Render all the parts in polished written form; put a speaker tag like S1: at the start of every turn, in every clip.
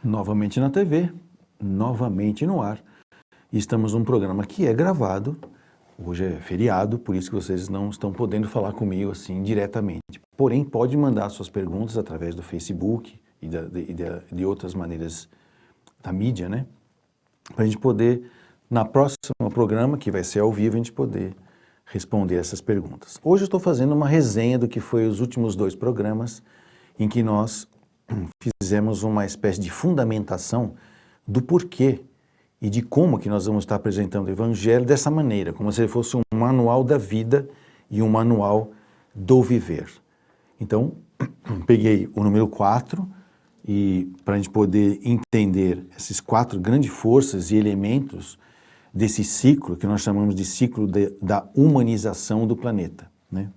S1: Novamente na TV, novamente no ar. Estamos num programa que é gravado. Hoje é feriado, por isso que vocês não estão podendo falar comigo assim diretamente. Porém, pode mandar suas perguntas através do Facebook e de outras maneiras da mídia, né? Para a gente poder, na próxima programa, que vai ser ao vivo, a gente poder responder essas perguntas. Hoje eu estou fazendo uma resenha do que foi os últimos 2 programas em que nós fizemos uma espécie de fundamentação do porquê e de como que nós vamos estar apresentando o Evangelho dessa maneira, como se ele fosse um manual da vida e um manual do viver. Então, peguei o número 4 e para a gente poder entender essas 4 grandes forças e elementos desse ciclo, que nós chamamos de ciclo da humanização do planeta, né?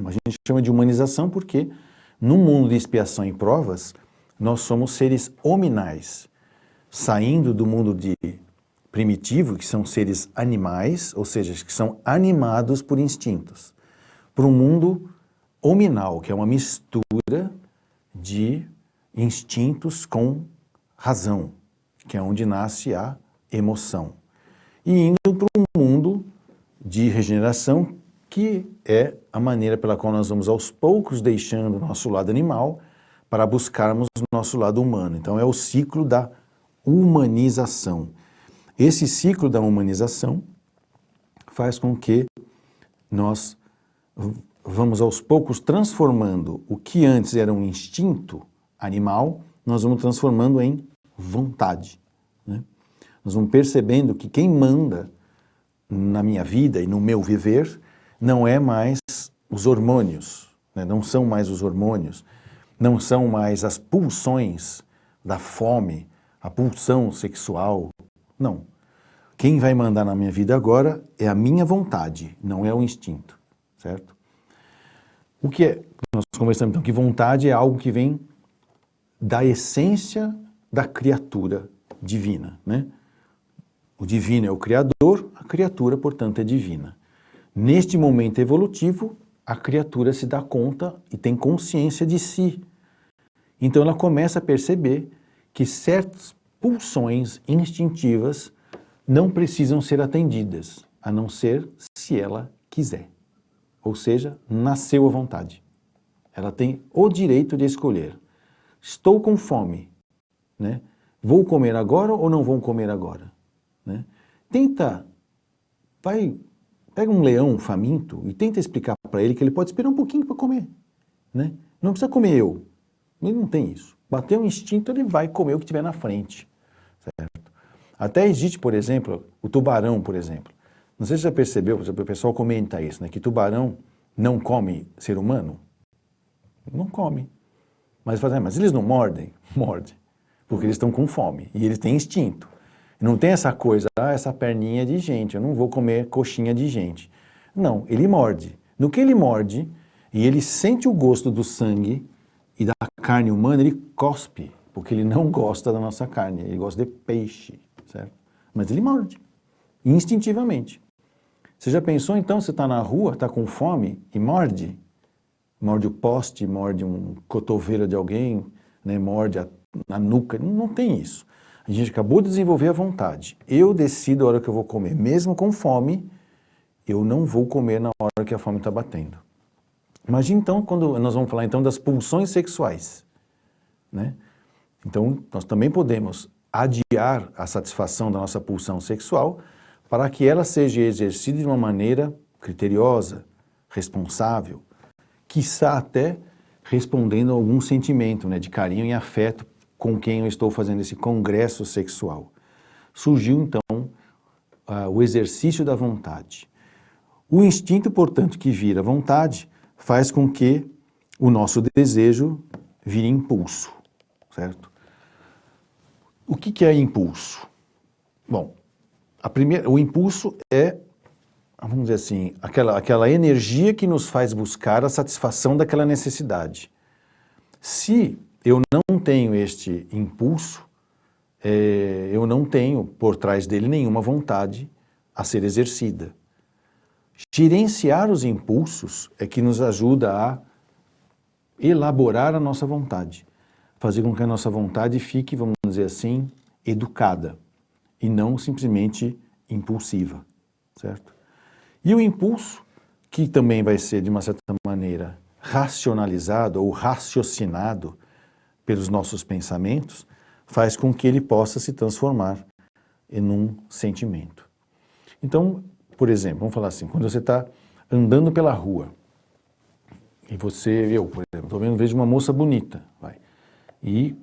S1: A gente chama de humanização porque no mundo de expiação e provas, nós somos seres hominais, saindo do mundo primitivo, que são seres animais, ou seja, que são animados por instintos, para um mundo hominal, que é uma mistura de instintos com razão, que é onde nasce a emoção. E indo para um mundo de regeneração, que é a maneira pela qual nós vamos aos poucos deixando o nosso lado animal para buscarmos o nosso lado humano. Então é o ciclo da humanização. Esse ciclo da humanização faz com que nós vamos aos poucos transformando o que antes era um instinto animal, nós vamos transformando em vontade, né? Nós vamos percebendo que quem manda na minha vida e no meu viver não é mais os hormônios, né? Não são mais os hormônios, não são mais as pulsões da fome, a pulsão sexual, não. Quem vai mandar na minha vida agora é a minha vontade, não é o instinto, certo? O que é? Nós conversamos então que vontade é algo que vem da essência da criatura divina, né? O divino é o criador, a criatura, portanto, é divina. Neste momento evolutivo, a criatura se dá conta e tem consciência de si. Então ela começa a perceber que certas pulsões instintivas não precisam ser atendidas, a não ser se ela quiser. Ou seja, nasceu à vontade. Ela tem o direito de escolher. Estou com fome, né? Vou comer agora ou não vou comer agora? Né? Pega um leão faminto e tenta explicar para ele que ele pode esperar um pouquinho para comer, né? Não precisa comer eu. Ele não tem isso. Bateu um instinto, ele vai comer o que tiver na frente, certo? Até existe, por exemplo, o tubarão, por exemplo. Não sei se você já percebeu, o pessoal comenta isso, né? Que tubarão não come ser humano. Não come. Mas eles não mordem? Mordem. Porque eles estão com fome e eles têm instinto. Não tem essa coisa, essa perninha de gente, eu não vou comer coxinha de gente. Não, ele morde. No que ele morde e ele sente o gosto do sangue e da carne humana, ele cospe, porque ele não gosta da nossa carne, ele gosta de peixe, certo? Mas ele morde, instintivamente. Você já pensou então, você está na rua, está com fome e morde? Morde o poste, morde um cotovelo de alguém, né? Morde a nuca, não tem isso. A gente acabou de desenvolver a vontade. Eu decido a hora que eu vou comer. Mesmo com fome, eu não vou comer na hora que a fome está batendo. Imagina então, quando nós vamos falar então das pulsões sexuais, né? Então, nós também podemos adiar a satisfação da nossa pulsão sexual para que ela seja exercida de uma maneira criteriosa, responsável, quiçá até respondendo a algum sentimento, né, de carinho e afeto com quem eu estou fazendo esse congresso sexual. Surgiu, então, o exercício da vontade. O instinto, portanto, que vira vontade, faz com que o nosso desejo vire impulso, certo? O que é impulso? Bom, o impulso é, vamos dizer assim, aquela energia que nos faz buscar a satisfação daquela necessidade. Se eu não tenho este impulso, eu não tenho por trás dele nenhuma vontade a ser exercida. Gerenciar os impulsos é que nos ajuda a elaborar a nossa vontade. fazer com que a nossa vontade fique, vamos dizer assim, educada e não simplesmente impulsiva, certo? E o impulso, que também vai ser, de uma certa maneira, racionalizado ou raciocinado pelos nossos pensamentos, faz com que ele possa se transformar em um sentimento. Então, por exemplo, vamos falar assim, quando você está andando pela rua, e eu, por exemplo, estou vendo, vejo uma moça bonita, e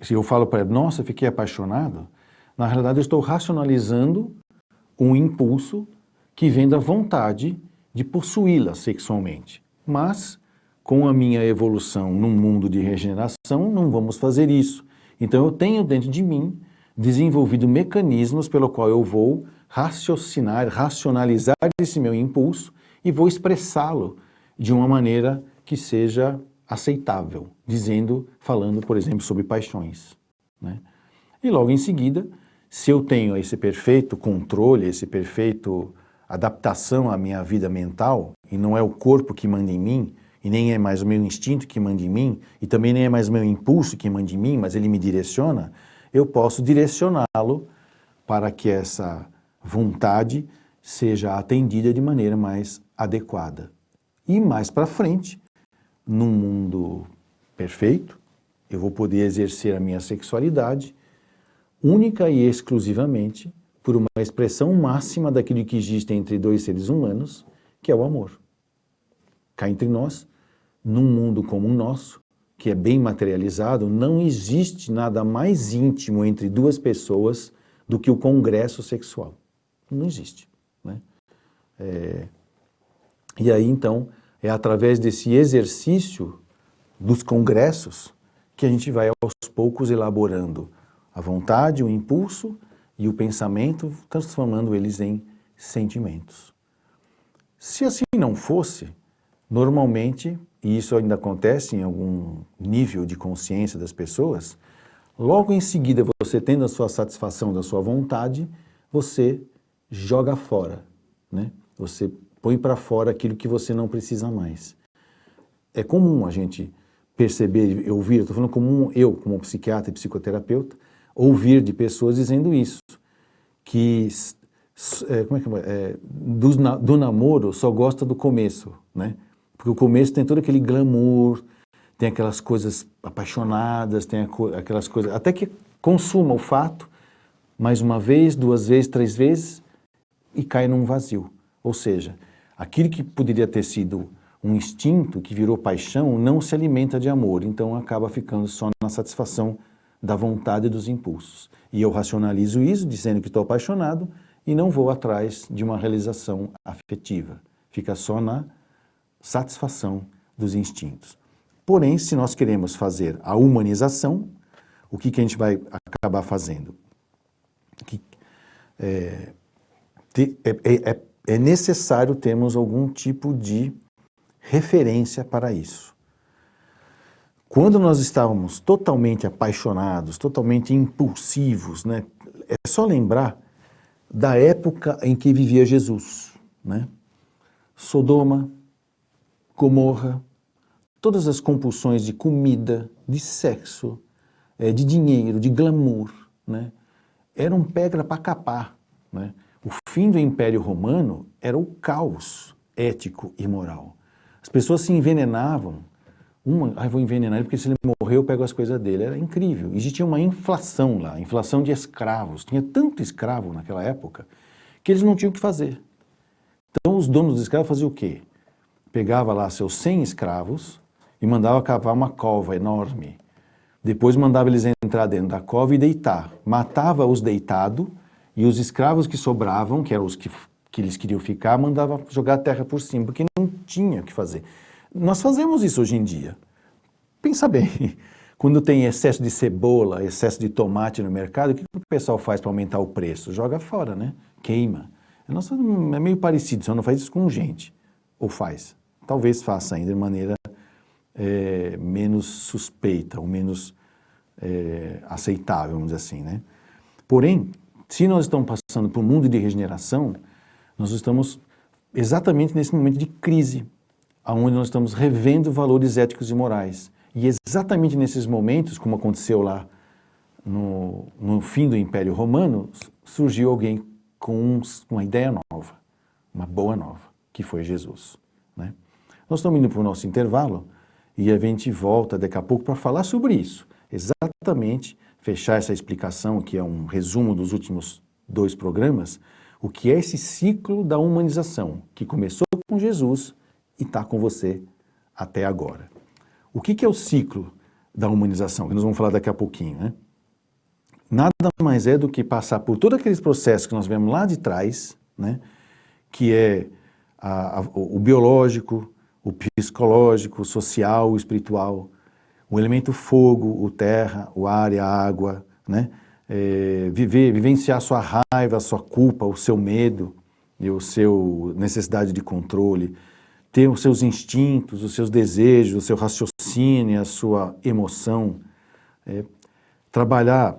S1: se eu falo para ela, nossa, fiquei apaixonado, na realidade eu estou racionalizando um impulso que vem da vontade de possuí-la sexualmente. Mas, com a minha evolução num mundo de regeneração, não vamos fazer isso. Então eu tenho dentro de mim desenvolvido mecanismos pelo qual eu vou racionalizar esse meu impulso e vou expressá-lo de uma maneira que seja aceitável, falando, por exemplo, sobre paixões, né? E logo em seguida, se eu tenho esse perfeito controle, esse perfeito adaptação à minha vida mental, e não é o corpo que manda em mim, e nem é mais o meu instinto que manda em mim, e também nem é mais o meu impulso que manda em mim, mas ele me direciona, eu posso direcioná-lo para que essa vontade seja atendida de maneira mais adequada. E mais para frente, num mundo perfeito, eu vou poder exercer a minha sexualidade única e exclusivamente por uma expressão máxima daquilo que existe entre dois seres humanos, que é o amor. Cá entre nós, num mundo como o nosso, que é bem materializado, não existe nada mais íntimo entre duas pessoas do que o congresso sexual. Não existe, né? E aí, então, é através desse exercício dos congressos que a gente vai aos poucos elaborando a vontade, o impulso e o pensamento, transformando eles em sentimentos. Se assim não fosse, normalmente, e isso ainda acontece em algum nível de consciência das pessoas, logo em seguida, você tendo a sua satisfação da sua vontade, você joga fora, né? Você põe para fora aquilo que você não precisa mais. É comum a gente perceber, ouvir, estou falando comum eu, como psiquiatra e psicoterapeuta, ouvir de pessoas dizendo isso, que do namoro só gosta do começo, né? Porque o começo tem todo aquele glamour, tem aquelas coisas apaixonadas, tem aquelas coisas, até que consuma o fato, mais uma vez, duas vezes, três vezes, e cai num vazio. Ou seja, aquilo que poderia ter sido um instinto, que virou paixão, não se alimenta de amor, então acaba ficando só na satisfação da vontade e dos impulsos. E eu racionalizo isso, dizendo que estou apaixonado, e não vou atrás de uma realização afetiva. Fica só na satisfação dos instintos. Porém, se nós queremos fazer a humanização, o que a gente vai acabar fazendo? É necessário termos algum tipo de referência para isso. Quando nós estávamos totalmente apaixonados, totalmente impulsivos, né? É só lembrar da época em que vivia Jesus, né? Sodoma, Gomorra, todas as compulsões de comida, de sexo, de dinheiro, de glamour, né? Eram pedra para capar, né? O fim do Império Romano era o caos ético e moral. As pessoas se envenenavam. Vou envenenar ele porque se ele morrer eu pego as coisas dele. Era incrível. Existia uma inflação lá, inflação de escravos. Tinha tanto escravo naquela época que eles não tinham o que fazer. Então os donos dos escravos faziam o quê? Pegava lá seus 100 escravos e mandava cavar uma cova enorme. Depois mandava eles entrar dentro da cova e deitar. Matava os deitados e os escravos que sobravam, que eram os que eles queriam ficar, mandava jogar a terra por cima, porque não tinha o que fazer. Nós fazemos isso hoje em dia. Pensa bem, quando tem excesso de cebola, excesso de tomate no mercado, o que o pessoal faz para aumentar o preço? Joga fora, né? Queima. É meio parecido, só não faz isso com gente. Ou faz. Talvez faça ainda de maneira menos suspeita, ou menos aceitável, vamos dizer assim, né? Porém, se nós estamos passando por um mundo de regeneração, nós estamos exatamente nesse momento de crise, onde nós estamos revendo valores éticos e morais. E exatamente nesses momentos, como aconteceu lá no fim do Império Romano, surgiu alguém com uma ideia nova, uma boa nova, que foi Jesus, né? Nós estamos indo para o nosso intervalo e a gente volta daqui a pouco para falar sobre isso. Exatamente, fechar essa explicação, que é um resumo dos últimos 2 programas, o que é esse ciclo da humanização, que começou com Jesus e está com você até agora. O que é o ciclo da humanização? Que nós vamos falar daqui a pouquinho, né? Nada mais é do que passar por todos aqueles processos que nós vemos lá de trás, né? Que é o biológico, o psicológico, o social, o espiritual, o elemento fogo, o terra, o ar e a água, né? Vivenciar a sua raiva, a sua culpa, o seu medo e o seu necessidade de controle, ter os seus instintos, os seus desejos, o seu raciocínio, a sua emoção, trabalhar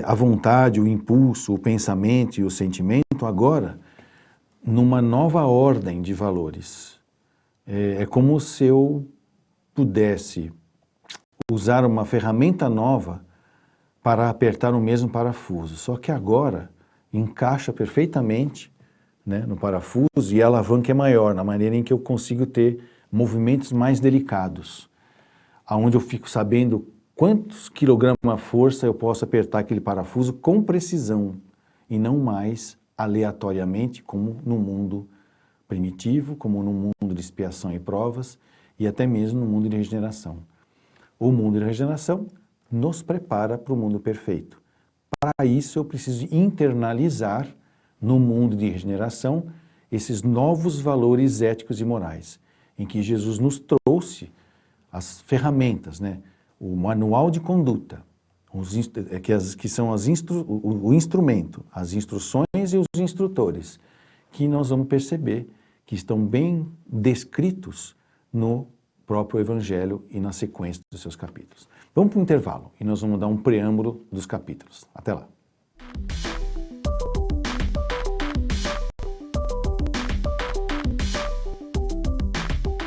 S1: a vontade, o impulso, o pensamento e o sentimento agora numa nova ordem de valores. É como se eu pudesse usar uma ferramenta nova para apertar o mesmo parafuso, só que agora encaixa perfeitamente, né, no parafuso e a alavanca é maior, na maneira em que eu consigo ter movimentos mais delicados, aonde eu fico sabendo quantos quilogramas de força eu posso apertar aquele parafuso com precisão e não mais aleatoriamente, como no mundo primitivo, como no mundo de expiação e provas e até mesmo no mundo de regeneração. O mundo de regeneração nos prepara para o mundo perfeito. Para isso eu preciso internalizar no mundo de regeneração esses novos valores éticos e morais, em que Jesus nos trouxe as ferramentas, né? O manual de conduta, que são o instrumento, as instruções e os instrutores, que nós vamos perceber que estão bem descritos no próprio Evangelho e na sequência dos seus capítulos. Vamos para o intervalo e nós vamos dar um preâmbulo dos capítulos. Até lá.